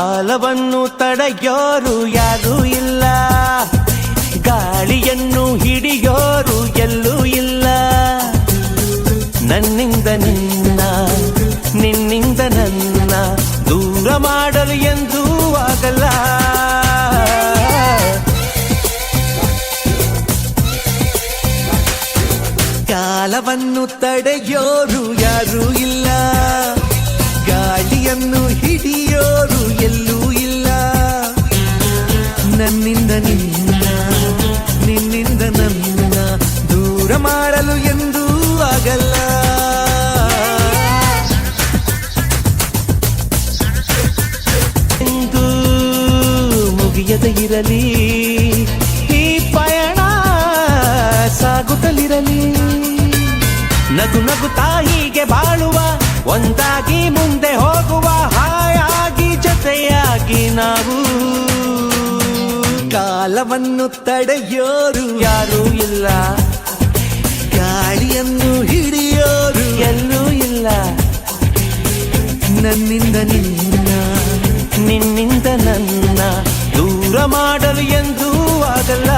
ಕಾಲವನ್ನು ತಡೆಯೋರು ಯಾರೂ ಇಲ್ಲ, ಗಾಳಿಯನ್ನು ಹಿಡಿಯೋರು ಎಲ್ಲೂ ಇಲ್ಲ. ನನ್ನಿಂದ ನಿನ್ನ, ನಿನ್ನಿಂದ ನನ್ನ ದೂರ ಮಾಡಲು ಎಂದೂ ಆಗಲ್ಲ. ಕಾಲವನ್ನು ತಡೆಯೋರು ಯಾರೂ ಇಲ್ಲ, ಗಾಳಿಯನ್ನು ಹಿಡಿಯೋರು ಎಲ್ಲೂ ಇಲ್ಲ. ನನ್ನಿಂದ ನಿನ್ನ, ನಿನ್ನಿಂದ ನನ್ನ ದೂರ ಮಾಡಲು ಎಂದೂ ಆಗಲ್ಲ. ಎಂದು ಮುಗಿಯದೆ ಇರಲಿ ಈ ಪಯಣ, ಸಾಗುತ್ತಲಿರಲಿ. ನಗು ನಗುತ್ತಾ ಹೀಗೆ ಬಾಳುವ, ಒಂದಾಗಿ ಮುಂದೆ ಹೋಗುವ, ಹಾಯಾಗಿ ಜೊತೆಯಾಗಿ ನಾವು. ಕಾಲವನ್ನು ತಡೆಯೋರು ಯಾರೂ ಇಲ್ಲ, ಗಾಳಿಯನ್ನು ಹಿಡಿಯೋರು ಎಲ್ಲೂ ಇಲ್ಲ. ನನ್ನಿಂದ ನಿನ್ನ, ನಿನ್ನಿಂದ ನನ್ನ ದೂರ ಮಾಡಲು ಎಂದೂ ಆಗಲ್ಲ.